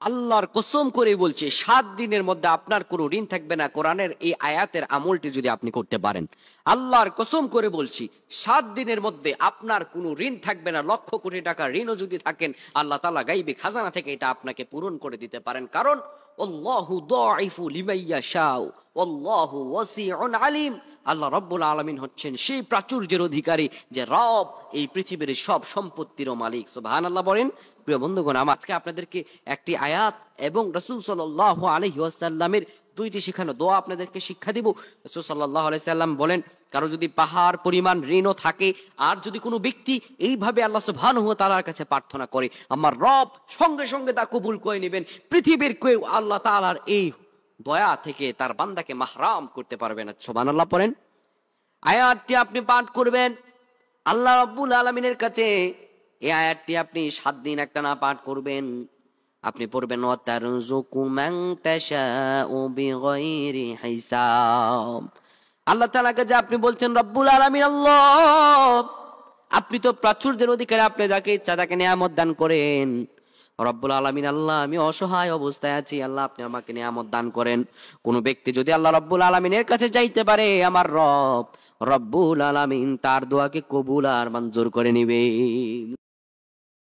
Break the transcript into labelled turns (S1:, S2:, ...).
S1: আল্লাহর কসম করে বলছে 7 দিনের মধ্যে আপনার কোনো ঋণ থাকবে না। কোরআনের এই আয়াতের আমলটি যদি আপনি করতে পারেন, আল্লাহর কসম করে বলছি 7 দিনের মধ্যে আপনার কোনো ঋণ থাকবে না। লক্ষ কোটি টাকা ঋণও যদি থাকেন, আল্লাহ তাআলা গায়বী খাজানা থেকে এটা আপনাকে পূরণ করে দিতে পারেন। কারণ আল্লাহু দাঈফু লিমান ইয়াশাউ ওয়াল্লাহু ওয়াসিউন আলিম। আল্লাহ রাব্বুল আলামিন হচ্ছেন সেই প্রাচুর্যের অধিকারী, যে রব এই পৃথিবীর সব সম্পত্তির মালিক। সুবহানাল্লাহ বলেন। প্রিয় বন্ধুগণ, আজকে আপনাদেরকে একটি আয়াত এবং রাসূল সাল্লাল্লাহু আলাইহি ওয়াসাল্লামের 2টি শেখানো দোয়া আপনাদেরকে শিক্ষা দিব। রাসূল সাল্লাল্লাহু আলাইহি সাল্লাম বলেন, কারো যদি পাহাড় পরিমাণ ঋণও থাকে, আর যদি কোনো ব্যক্তি এইভাবে আল্লাহ সুবহানাহু ওয়া তাআলার কাছে প্রার্থনা করে, আমার রব সঙ্গে সঙ্গে তা কবুল করে নেবেন। পৃথিবীর কেউ আল্লাহ তাআলার এই দয়া থেকে তার বান্দাকে মাহরাম করতে পারবে না। সুবহানাল্লাহ পড়েন। আয়াতটি আপনি পাঠ করবেন আল্লাহ রাব্বুল আলামিনের কাছে। এই আয়াতটি আপনি 7 দিন একটানা পাঠ করবেন। আপনি পড়বেন ওয়াতারযুকু মান তাশাউ বিগাইরি হিসাব। আল্লাহ তাআলাকে যে আপনি বলছেন রব্বুল আলামিন, আল্লাহ আপনি তো প্রাচুর্যের অধিকারী, আপনি যাকে ইচ্ছা তাকে নিয়ামত দান করেন। রব্বুল আলামিন, আল্লাহ আমি অসহায় অবস্থায় আছি, আল্লাহ আপনি আমাকে নিয়ামত দান করেন। কোন ব্যক্তি যদি আল্লাহ রব্বুল আলামিনের কাছে যাইতে পারে, আমার রব রব্বুল আলামিন তার দোয়াকে কবুল আর মঞ্জুর করে নিবে।